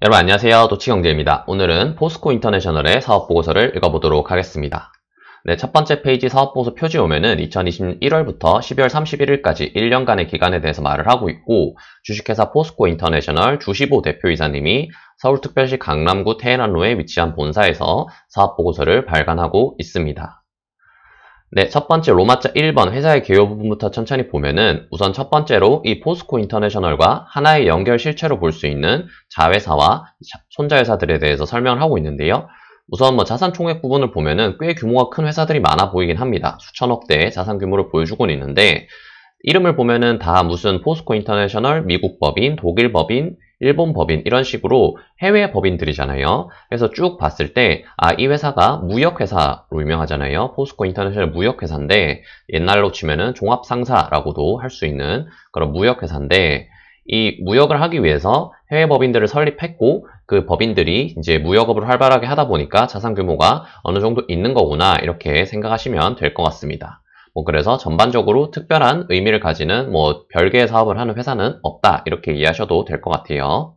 여러분 안녕하세요. 도치경제입니다. 오늘은 포스코 인터내셔널의 사업보고서를 읽어보도록 하겠습니다. 네, 첫 번째 페이지 사업보고서 표지 오면은 2020년 1월부터 12월 31일까지 1년간의 기간에 대해서 말을 하고 있고, 주식회사 포스코 인터내셔널 주시보 대표이사님이 서울특별시 강남구 태해난로에 위치한 본사에서 사업보고서를 발간하고 있습니다. 네, 첫 번째 로마자 1번 회사의 개요 부분부터 천천히 보면은 우선 첫 번째로 이 포스코 인터내셔널과 하나의 연결 실체로 볼 수 있는 자회사와 손자회사들에 대해서 설명을 하고 있는데요. 우선 자산 총액 부분을 보면은 꽤 규모가 큰 회사들이 많아 보이긴 합니다. 수천억대의 자산 규모를 보여주고는 있는데, 이름을 보면은 다 무슨 포스코 인터내셔널, 미국 법인, 독일 법인, 일본 법인 이런 식으로 해외 법인들이잖아요. 그래서 쭉 봤을 때 이 회사가 무역회사로 유명하잖아요. 포스코 인터내셔널 무역회사인데, 옛날로 치면은 종합상사라고도 할 수 있는 그런 무역회사인데, 이 무역을 하기 위해서 해외 법인들을 설립했고, 그 법인들이 이제 무역업을 활발하게 하다 보니까 자산 규모가 어느 정도 있는 거구나, 이렇게 생각하시면 될 것 같습니다. 그래서 전반적으로 특별한 의미를 가지는 별개의 사업을 하는 회사는 없다, 이렇게 이해하셔도 될 것 같아요.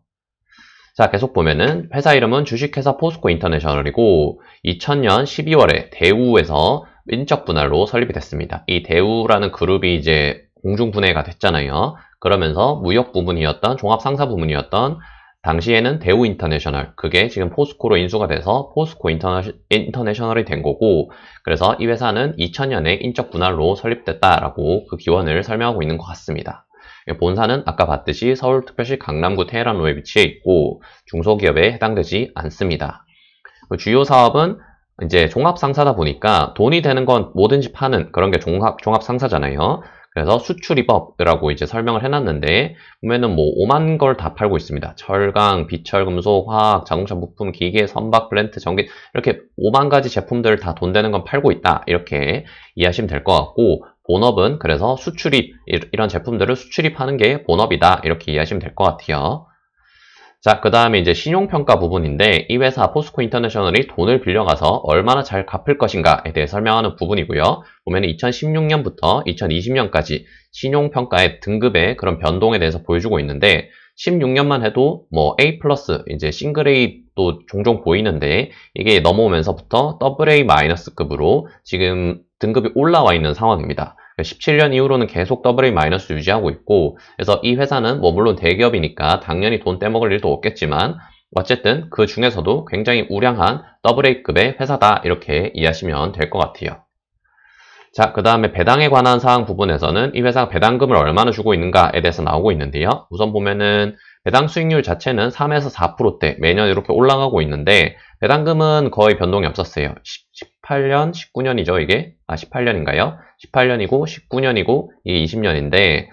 자, 계속 보면은 회사 이름은 주식회사 포스코 인터내셔널이고 2000년 12월에 대우에서 인적 분할로 설립이 됐습니다. 이 대우라는 그룹이 이제 공중 분해가 됐잖아요. 그러면서 무역 부문이었던 종합 상사 부문이었던 당시에는 대우 인터내셔널, 그게 지금 포스코로 인수가 돼서 포스코 인터내셔널이 된 거고, 그래서 이 회사는 2000년에 인적 분할로 설립됐다라고 그 기원을 설명하고 있는 것 같습니다. 본사는 아까 봤듯이 서울특별시 강남구 태해난로에 위치해 있고 중소기업에 해당되지 않습니다. 주요 사업은 이제 종합상사다 보니까 돈이 되는 건 뭐든지 파는 그런 게 종합상사잖아요. 그래서 수출입업이라고 이제 설명을 해놨는데, 보면은 5만 걸 다 팔고 있습니다. 철강, 비철, 금속, 화학, 자동차 부품, 기계, 선박, 플랜트, 전기, 이렇게 5만 가지 제품들을 다 돈 되는 건 팔고 있다, 이렇게 이해하시면 될 것 같고, 본업은 그래서 수출입, 이런 제품들을 수출입하는 게 본업이다, 이렇게 이해하시면 될 것 같아요. 자, 그 다음에 이제 신용평가 부분인데, 이 회사 포스코 인터내셔널이 돈을 빌려가서 얼마나 잘 갚을 것인가에 대해 설명하는 부분이고요. 보면 2016년부터 2020년까지 신용평가의 등급의 그런 변동에 대해서 보여주고 있는데, 16년만 해도 A+, 이제 싱글 A도 종종 보이는데, 이게 넘어오면서부터 AA-급으로 지금 등급이 올라와 있는 상황입니다. 17년 이후로는 계속 AA- 유지하고 있고, 그래서 이 회사는 물론 대기업이니까 당연히 돈 떼먹을 일도 없겠지만, 어쨌든 그 중에서도 굉장히 우량한 AA급의 회사다, 이렇게 이해하시면 될 것 같아요. 자, 그 다음에 배당에 관한 사항 부분에서는 이 회사가 배당금을 얼마나 주고 있는가에 대해서 나오고 있는데요. 우선 보면은 배당 수익률 자체는 3에서 4%대 매년 이렇게 올라가고 있는데, 배당금은 거의 변동이 없었어요. 18년, 19년이죠, 이게? 18년인가요? 18년이고, 19년이고, 이게 20년인데,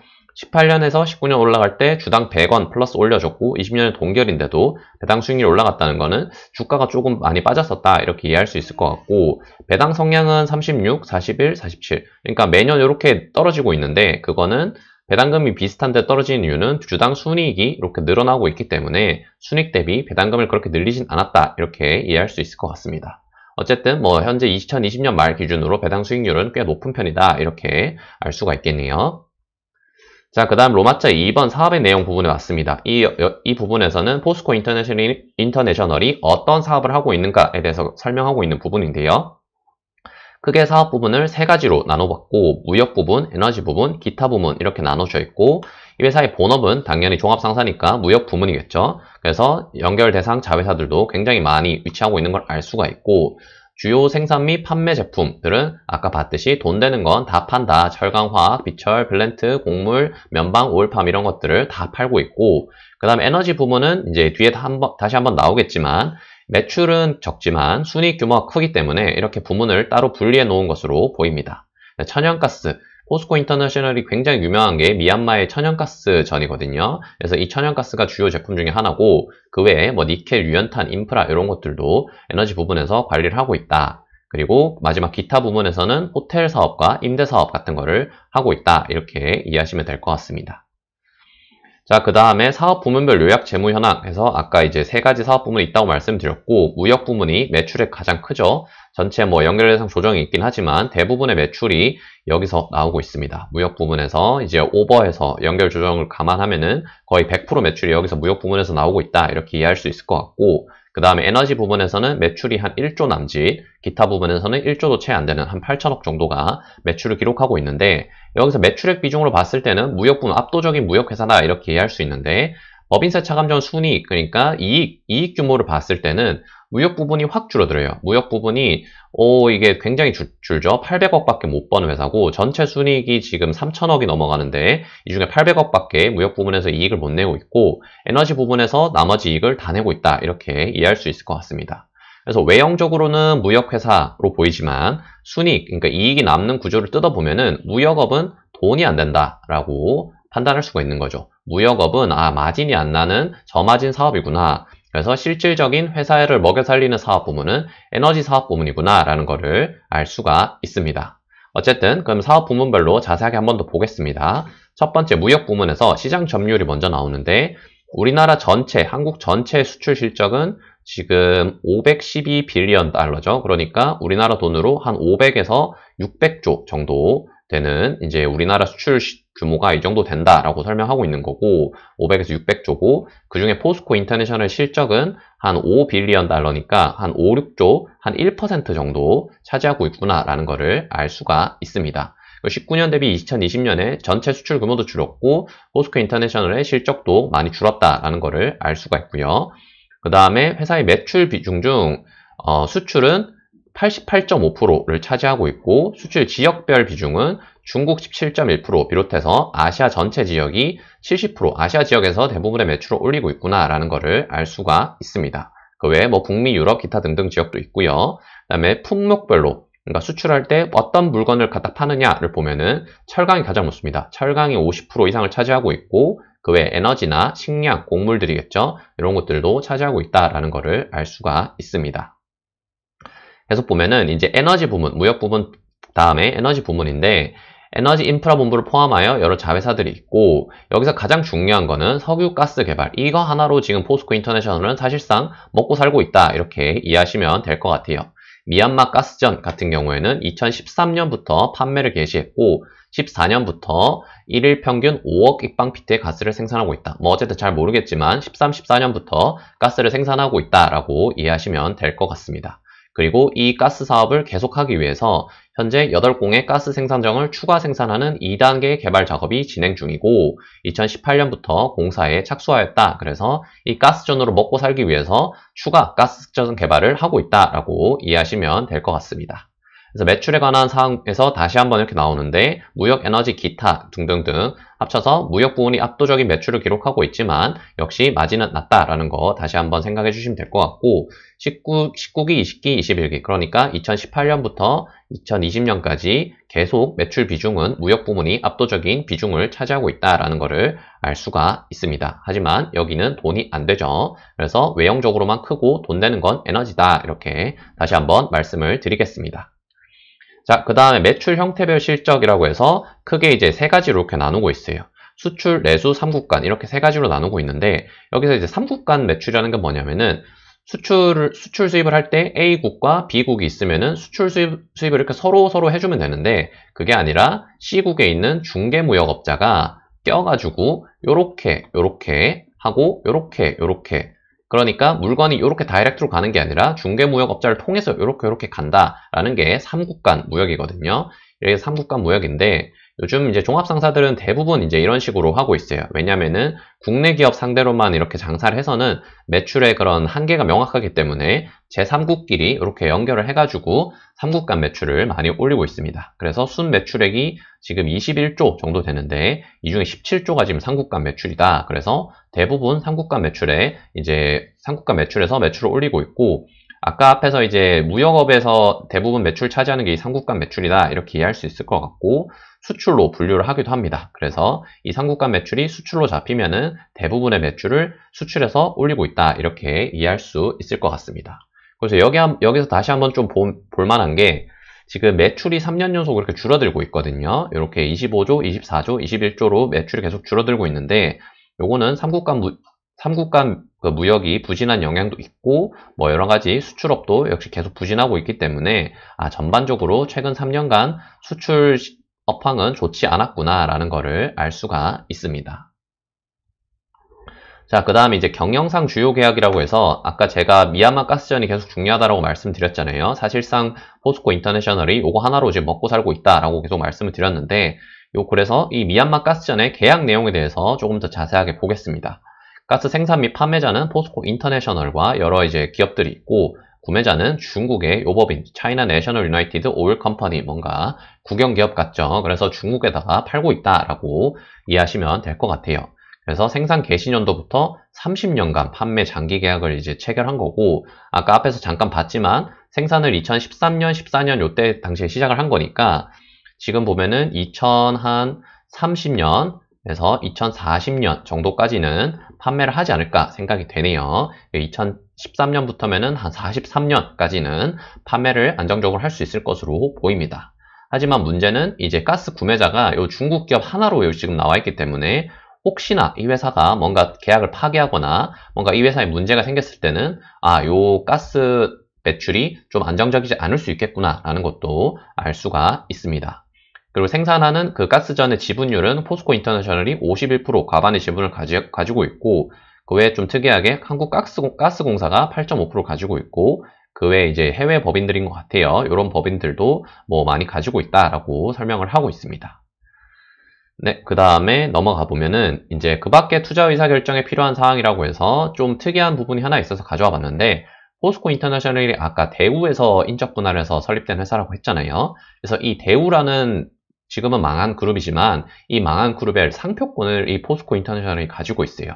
18년에서 19년 올라갈 때 주당 100원 플러스 올려줬고, 20년은 동결인데도 배당 수익률이 올라갔다는 거는 주가가 조금 많이 빠졌었다, 이렇게 이해할 수 있을 것 같고, 배당 성향은 36, 41, 47. 그러니까 매년 이렇게 떨어지고 있는데, 그거는 배당금이 비슷한데 떨어지는 이유는 주당 순이익이 이렇게 늘어나고 있기 때문에 순익 대비 배당금을 그렇게 늘리진 않았다, 이렇게 이해할 수 있을 것 같습니다. 어쨌든 현재 2020년 말 기준으로 배당 수익률은 꽤 높은 편이다, 이렇게 알 수가 있겠네요. 자, 그 다음 로마자 2번 사업의 내용 부분에 왔습니다. 이 부분에서는 포스코 인터내셔널이 어떤 사업을 하고 있는가에 대해서 설명하고 있는 부분인데요. 크게 사업 부분을 세 가지로 나눠봤고, 무역 부분, 에너지 부분, 기타 부분 이렇게 나눠져 있고, 이 회사의 본업은 당연히 종합상사니까 무역 부문이겠죠. 그래서 연결 대상 자회사들도 굉장히 많이 위치하고 있는 걸 알 수가 있고, 주요 생산 및 판매 제품들은 아까 봤듯이 돈 되는 건 다 판다. 철강, 화학, 비철, 블렌트, 곡물, 면방, 오일팜 이런 것들을 다 팔고 있고, 그 다음에 에너지 부문은 이제 뒤에 다시 한번 나오겠지만, 매출은 적지만 순이익 규모가 크기 때문에 이렇게 부문을 따로 분리해 놓은 것으로 보입니다. 천연가스, 포스코 인터내셔널이 굉장히 유명한 게 미얀마의 천연가스 전이거든요. 그래서 이 천연가스가 주요 제품 중에 하나고, 그 외에 니켈, 유연탄, 인프라 이런 것들도 에너지 부분에서 관리를 하고 있다. 그리고 마지막 기타 부분에서는 호텔 사업과 임대 사업 같은 거를 하고 있다, 이렇게 이해하시면 될 것 같습니다. 자, 그 다음에 사업 부문별 요약 재무 현황에서 아까 이제 세 가지 사업 부문이 있다고 말씀드렸고, 무역 부문이 매출액 가장 크죠. 전체 뭐 연결 대상 조정이 있긴 하지만 대부분의 매출이 여기서 나오고 있습니다. 무역 부문에서 이제 오버해서 연결 조정을 감안하면은 거의 100% 매출이 여기서 무역 부문에서 나오고 있다. 이렇게 이해할 수 있을 것 같고, 그 다음에 에너지 부분에서는 매출이 한 1조 남짓, 기타 부분에서는 1조도 채 안 되는 한 8천억 정도가 매출을 기록하고 있는데, 여기서 매출액 비중으로 봤을 때는 무역 부문 압도적인 무역 회사다 이렇게 이해할 수 있는데, 법인세 차감전 순이익, 그러니까 이익 규모를 봤을 때는 무역 부분이 확 줄어들어요. 무역 부분이 이게 굉장히 줄죠. 800억밖에 못 버는 회사고 전체 순이익이 지금 3천억이 넘어가는데 이 중에 800억밖에 무역 부분에서 이익을 못 내고 있고 에너지 부분에서 나머지 이익을 다 내고 있다. 이렇게 이해할 수 있을 것 같습니다. 그래서 외형적으로는 무역회사로 보이지만 순이익, 그러니까 이익이 남는 구조를 뜯어보면은 무역업은 돈이 안 된다라고 판단할 수가 있는 거죠. 무역업은 마진이 안 나는 저마진 사업이구나. 그래서 실질적인 회사를 먹여 살리는 사업 부문은 에너지 사업 부문이구나 라는 거를 알 수가 있습니다. 어쨌든 그럼 사업 부문별로 자세하게 한 번 더 보겠습니다. 첫 번째 무역 부문에서 시장 점유율이 먼저 나오는데 우리나라 전체, 한국 전체 수출 실적은 지금 512빌리언 달러죠. 그러니까 우리나라 돈으로 한 500에서 600조 정도 되는 이제 우리나라 수출 규모가 이 정도 된다라고 설명하고 있는 거고 500에서 600조고 그중에 포스코 인터내셔널 실적은 한 5빌리언 달러니까 한 5, 6조, 한 1% 정도 차지하고 있구나라는 거를 알 수가 있습니다. 19년 대비 2020년에 전체 수출 규모도 줄었고 포스코 인터내셔널의 실적도 많이 줄었다라는 거를 알 수가 있고요. 그 다음에 회사의 매출 비중 중 수출은 88.5%를 차지하고 있고 수출 지역별 비중은 중국 17.1% 비롯해서 아시아 전체 지역이 70%, 아시아 지역에서 대부분의 매출을 올리고 있구나라는 것을 알 수가 있습니다. 그 외에 뭐 북미, 유럽, 기타 등등 지역도 있고요. 그 다음에 품목별로 그러니까 수출할 때 어떤 물건을 갖다 파느냐를 보면은 철강이 가장 높습니다. 철강이 50% 이상을 차지하고 있고 그 외에 에너지나 식량, 곡물들이겠죠. 이런 것들도 차지하고 있다라는 것을 알 수가 있습니다. 계속 보면은 이제 에너지 부문, 무역 부문 다음에 에너지 부문인데 에너지 인프라 본부를 포함하여 여러 자회사들이 있고 여기서 가장 중요한 거는 석유 가스 개발 이거 하나로 지금 포스코 인터내셔널은 사실상 먹고 살고 있다 이렇게 이해하시면 될 것 같아요. 미얀마 가스전 같은 경우에는 2013년부터 판매를 개시했고 14년부터 1일 평균 5억 입방피트의 가스를 생산하고 있다. 뭐 어쨌든 잘 모르겠지만 13, 14년부터 가스를 생산하고 있다라고 이해하시면 될 것 같습니다. 그리고 이 가스 사업을 계속하기 위해서 현재 8공의 가스 생산정을 추가 생산하는 2단계 개발 작업이 진행 중이고 2018년부터 공사에 착수하였다. 그래서 이 가스전으로 먹고 살기 위해서 추가 가스전 개발을 하고 있다라고 이해하시면 될 것 같습니다. 그래서 매출에 관한 사항에서 다시 한번 이렇게 나오는데 무역, 에너지, 기타 등등등 합쳐서 무역 부문이 압도적인 매출을 기록하고 있지만 역시 마진은 낮다라는 거 다시 한번 생각해 주시면 될 것 같고 19기, 20기, 21기 그러니까 2018년부터 2020년까지 계속 매출 비중은 무역 부문이 압도적인 비중을 차지하고 있다라는 것을 알 수가 있습니다. 하지만 여기는 돈이 안 되죠. 그래서 외형적으로만 크고 돈 되는 건 에너지다 이렇게 다시 한번 말씀을 드리겠습니다. 자, 그 다음에 매출 형태별 실적이라고 해서 크게 이제 세 가지로 이렇게 나누고 있어요. 수출, 내수, 삼국간 이렇게 세 가지로 나누고 있는데 여기서 이제 삼국간 매출이라는 게 뭐냐면은 수출 수입을 할 때 A국과 B국이 있으면은 수출을 이렇게 서로 해주면 되는데 그게 아니라 C국에 있는 중개무역업자가 껴가지고 요렇게 하고 요렇게 그러니까 물건이 이렇게 다이렉트로 가는 게 아니라 중개무역업자를 통해서 이렇게 간다라는 게 삼국간 무역이거든요. 이게 삼국간 무역인데 요즘 이제 종합상사들은 대부분 이제 이런 식으로 하고 있어요. 왜냐면은 국내 기업 상대로만 이렇게 장사를 해서는 매출의 그런 한계가 명확하기 때문에 제3국끼리 이렇게 연결을 해가지고 삼국간 매출을 많이 올리고 있습니다. 그래서 순 매출액이 지금 21조 정도 되는데 이 중에 17조가 지금 삼국간 매출이다. 그래서 대부분 삼국간 매출에서 매출을 올리고 있고 아까 앞에서 이제 무역업에서 대부분 매출 차지하는 게 이 삼국간 매출이다 이렇게 이해할 수 있을 것 같고 수출로 분류를 하기도 합니다. 그래서 이 삼국간 매출이 수출로 잡히면은 대부분의 매출을 수출해서 올리고 있다 이렇게 이해할 수 있을 것 같습니다. 그래서 여기서 다시 한번 좀 볼만한 게 지금 매출이 3년 연속 이렇게 줄어들고 있거든요. 이렇게 25조, 24조, 21조로 매출이 계속 줄어들고 있는데 요거는 삼국 간 그 무역이 부진한 영향도 있고 뭐 여러 가지 수출업도 역시 계속 부진하고 있기 때문에 전반적으로 최근 3년간 수출 업황은 좋지 않았구나라는 거를 알 수가 있습니다. 자, 그 다음에 이제 경영상 주요 계약이라고 해서 아까 제가 미얀마 가스전이 계속 중요하다라고 말씀드렸잖아요. 사실상 포스코 인터내셔널이 요거 하나로 지금 먹고 살고 있다라고 계속 말씀을 드렸는데 그래서 이 미얀마 가스전의 계약 내용에 대해서 조금 더 자세하게 보겠습니다. 가스 생산 및 판매자는 포스코 인터내셔널과 여러 이제 기업들이 있고 구매자는 중국의 요법인 차이나 내셔널 유나이티드 오일 컴퍼니 뭔가 국영 기업 같죠. 그래서 중국에다가 팔고 있다라고 이해하시면 될 것 같아요. 그래서 생산 개시년도부터 30년간 판매 장기 계약을 이제 체결한 거고 아까 앞에서 잠깐 봤지만 생산을 2013년, 14년 요때 당시에 시작을 한 거니까 지금 보면은 2030년에서 2040년 정도까지는 판매를 하지 않을까 생각이 되네요. 2013년부터면은 한 43년까지는 판매를 안정적으로 할 수 있을 것으로 보입니다. 하지만 문제는 이제 가스 구매자가 요 중국 기업 하나로 지금 나와 있기 때문에 혹시나 이 회사가 뭔가 계약을 파기하거나 뭔가 이 회사에 문제가 생겼을 때는 요 가스 매출이 좀 안정적이지 않을 수 있겠구나라는 것도 알 수가 있습니다. 그리고 생산하는 그 가스전의 지분율은 포스코 인터내셔널이 51% 과반의 지분을 가지고 있고 그 외에 좀 특이하게 한국가스공사가 8.5% 가지고 있고 그 외에 이제 해외 법인들인 것 같아요. 이런 법인들도 뭐 많이 가지고 있다라고 설명을 하고 있습니다. 네, 그 다음에 넘어가 보면은 이제 그 밖에 투자 의사 결정에 필요한 사항이라고 해서 좀 특이한 부분이 하나 있어서 가져와 봤는데 포스코 인터내셔널이 아까 대우에서 인적 분할을 해서 설립된 회사라고 했잖아요. 그래서 이 대우라는 지금은 망한 그룹이지만 이 망한 그룹의 상표권을 이 포스코 인터내셔널이 가지고 있어요.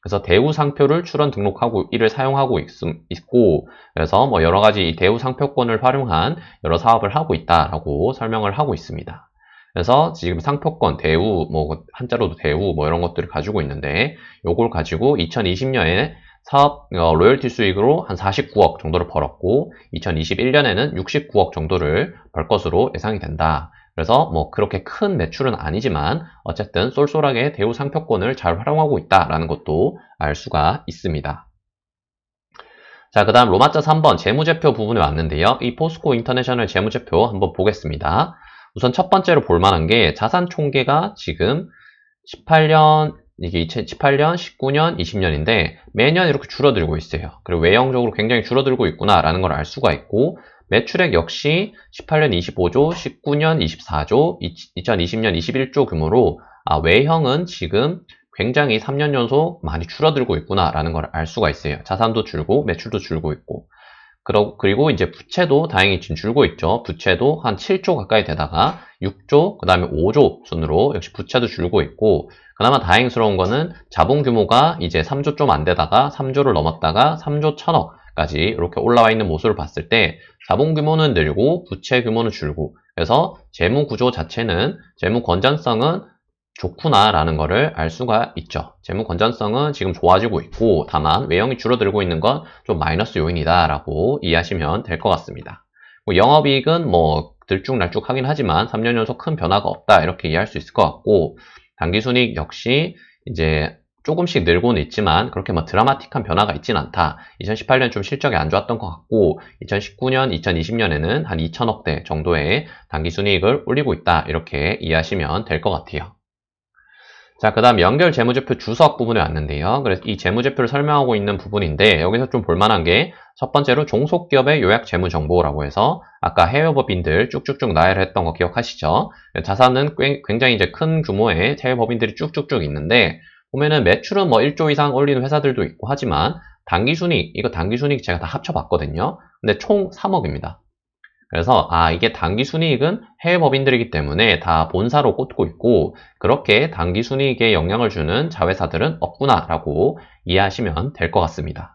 그래서 대우 상표를 출원 등록하고 이를 사용하고 있고 그래서 뭐 여러 가지 이 대우 상표권을 활용한 여러 사업을 하고 있다라고 설명을 하고 있습니다. 그래서 지금 상표권, 대우, 뭐 한자로도 대우 뭐 이런 것들을 가지고 있는데 요걸 가지고 2020년에 사업 로열티 수익으로 한 49억 정도를 벌었고 2021년에는 69억 정도를 벌 것으로 예상이 된다. 그래서 뭐 그렇게 큰 매출은 아니지만 어쨌든 쏠쏠하게 대우 상표권을 잘 활용하고 있다라는 것도 알 수가 있습니다. 자, 그 다음 로마자 3번 재무제표 부분에 왔는데요. 이 포스코 인터내셔널 재무제표 한번 보겠습니다. 우선 첫 번째로 볼만한 게 자산 총계가 지금 18년, 이게 2018년, 19년, 20년인데 매년 이렇게 줄어들고 있어요. 그리고 외형적으로 굉장히 줄어들고 있구나라는 걸 알 수가 있고 매출액 역시 18년 25조, 19년 24조, 2020년 21조 규모로 외형은 지금 굉장히 3년 연속 많이 줄어들고 있구나라는 걸 알 수가 있어요. 자산도 줄고 매출도 줄고 있고 그리고 이제 부채도 다행히 지금 줄고 있죠. 부채도 한 7조 가까이 되다가 6조, 그 다음에 5조 순으로 역시 부채도 줄고 있고 그나마 다행스러운 거는 자본 규모가 이제 3조 좀 안 되다가 3조를 넘었다가 3조 1000억까지 이렇게 올라와 있는 모습을 봤을 때 자본 규모는 늘고 부채 규모는 줄고 그래서 재무 구조 자체는 재무 건전성은 좋구나라는 거를 알 수가 있죠. 재무 건전성은 지금 좋아지고 있고 다만 외형이 줄어들고 있는 건 좀 마이너스 요인이다라고 이해하시면 될 것 같습니다. 영업이익은 뭐 들쭉날쭉하긴 하지만 3년 연속 큰 변화가 없다 이렇게 이해할 수 있을 것 같고 당기순이익 역시 이제 조금씩 늘고는 있지만 그렇게 뭐 드라마틱한 변화가 있진 않다. 2018년 좀 실적이 안 좋았던 것 같고 2019년, 2020년에는 한 2천억대 정도의 당기순이익을 올리고 있다 이렇게 이해하시면 될 것 같아요. 자, 그 다음 연결 재무제표 주석 부분에 왔는데요. 그래서 이 재무제표를 설명하고 있는 부분인데 여기서 좀 볼만한 게 첫 번째로 종속기업의 요약 재무정보라고 해서 아까 해외법인들 쭉쭉쭉 나열했던 거 기억하시죠? 자산은 굉장히 이제 큰 규모의 해외법인들이 쭉쭉쭉 있는데 보면은 매출은 뭐 1조 이상 올리는 회사들도 있고 하지만 당기순이익, 이거 당기순이익 제가 다 합쳐봤거든요. 근데 총 3억입니다. 그래서 이게 당기순이익은 해외법인들이기 때문에 다 본사로 꽂고 있고 그렇게 당기순이익에 영향을 주는 자회사들은 없구나라고 이해하시면 될 것 같습니다.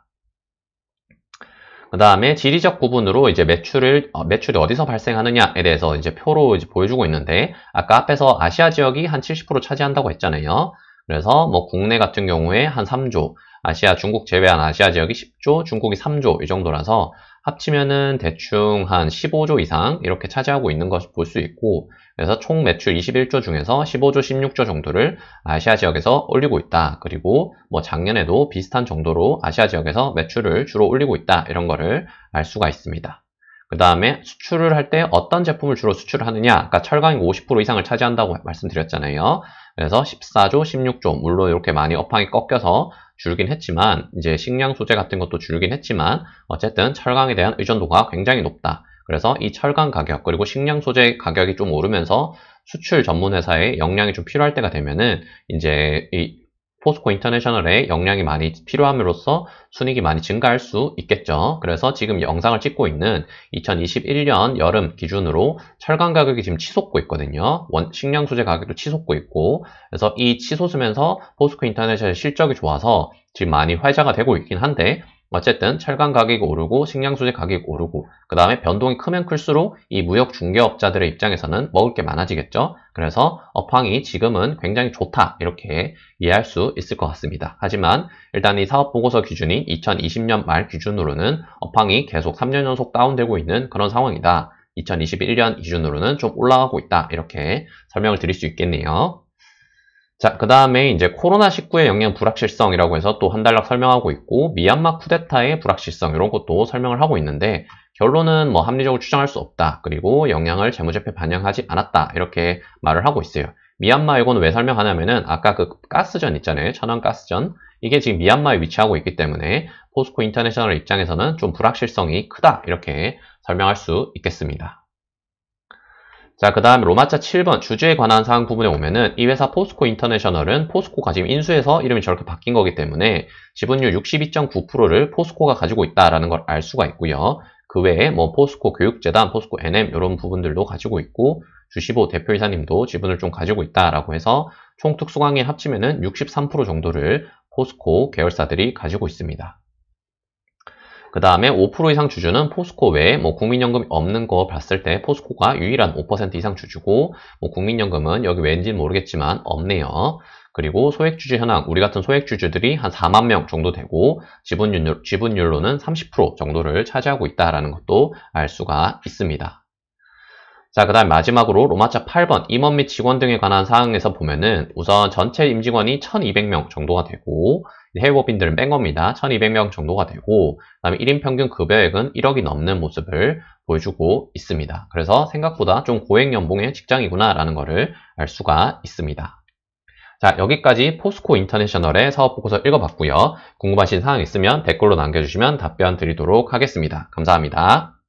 그 다음에 지리적 부분으로 이제 매출이 어디서 발생하느냐에 대해서 이제 표로 이제 보여주고 있는데 아까 앞에서 아시아 지역이 한 70% 차지한다고 했잖아요. 그래서 뭐 국내 같은 경우에 한 3조, 중국 제외한 아시아 지역이 10조, 중국이 3조 이 정도라서 합치면은 대충 한 15조 이상 이렇게 차지하고 있는 것을 볼 수 있고 그래서 총 매출 21조 중에서 15조, 16조 정도를 아시아 지역에서 올리고 있다. 그리고 뭐 작년에도 비슷한 정도로 아시아 지역에서 매출을 주로 올리고 있다. 이런 거를 알 수가 있습니다. 그 다음에 수출을 할 때 어떤 제품을 주로 수출을 하느냐? 아까 철강이 50% 이상을 차지한다고 말씀드렸잖아요. 그래서 14조, 16조, 물론 이렇게 많이 업황이 꺾여서 줄긴 했지만, 이제 식량 소재 같은 것도 줄긴 했지만, 어쨌든 철강에 대한 의존도가 굉장히 높다. 그래서 이 철강 가격, 그리고 식량 소재 가격이 좀 오르면서 수출 전문 회사에 역량이 좀 필요할 때가 되면은, 이제 이 포스코 인터내셔널에 역량이 많이 필요함으로써 순이익이 많이 증가할 수 있겠죠. 그래서 지금 영상을 찍고 있는 2021년 여름 기준으로 철강 가격이 지금 치솟고 있거든요. 식량 소재 가격도 치솟고 있고, 그래서 이 치솟으면서 포스코 인터내셔널 실적이 좋아서 지금 많이 활자가 되고 있긴 한데, 어쨌든 철강 가격이 오르고 식량 소재 가격이 오르고 그 다음에 변동이 크면 클수록 이 무역 중개업자들의 입장에서는 먹을 게 많아지겠죠. 그래서 업황이 지금은 굉장히 좋다 이렇게 이해할 수 있을 것 같습니다. 하지만 일단 이 사업보고서 기준이 2020년 말 기준으로는 업황이 계속 3년 연속 다운되고 있는 그런 상황이다. 2021년 기준으로는 좀 올라가고 있다 이렇게 설명을 드릴 수 있겠네요. 자, 그 다음에 이제 코로나19의 영향 불확실성이라고 해서 또 한 단락 설명하고 있고, 미얀마 쿠데타의 불확실성, 이런 것도 설명을 하고 있는데, 결론은 뭐 합리적으로 추정할 수 없다. 그리고 영향을 재무제표에 반영하지 않았다. 이렇게 말을 하고 있어요. 미얀마 이거는 왜 설명하냐면은, 아까 그 가스전 있잖아요. 천연가스전. 이게 지금 미얀마에 위치하고 있기 때문에, 포스코 인터내셔널 입장에서는 좀 불확실성이 크다. 이렇게 설명할 수 있겠습니다. 자, 그 다음 로마자 7번 주주에 관한 사항 부분에 오면은 이 회사 포스코 인터내셔널은 포스코가 지금 인수해서 이름이 저렇게 바뀐 거기 때문에 지분율 62.9%를 포스코가 가지고 있다라는 걸 알 수가 있고요. 그 외에 뭐 포스코 교육재단, 포스코 NM 이런 부분들도 가지고 있고 주시보 대표이사님도 지분을 좀 가지고 있다라고 해서 총 특수강에 합치면은 63% 정도를 포스코 계열사들이 가지고 있습니다. 그 다음에 5% 이상 주주는 포스코 외에 뭐 국민연금이 없는 거 봤을 때 포스코가 유일한 5% 이상 주주고 뭐 국민연금은 여기 왠지는 모르겠지만 없네요. 그리고 소액주주 현황, 우리 같은 소액주주들이 한 4만 명 정도 되고 지분율로는 30% 정도를 차지하고 있다는 것도 알 수가 있습니다. 자, 그 다음 마지막으로 로마자 8번 임원 및 직원 등에 관한 사항에서 보면은 우선 전체 임직원이 1200명 정도가 되고 해외법인들은 뺀 겁니다. 1200명 정도가 되고 그 다음에 1인 평균 급여액은 1억이 넘는 모습을 보여주고 있습니다. 그래서 생각보다 좀 고액 연봉의 직장이구나 라는 거를 알 수가 있습니다. 자, 여기까지 포스코 인터내셔널의 사업보고서 읽어봤고요. 궁금하신 사항 있으면 댓글로 남겨주시면 답변 드리도록 하겠습니다. 감사합니다.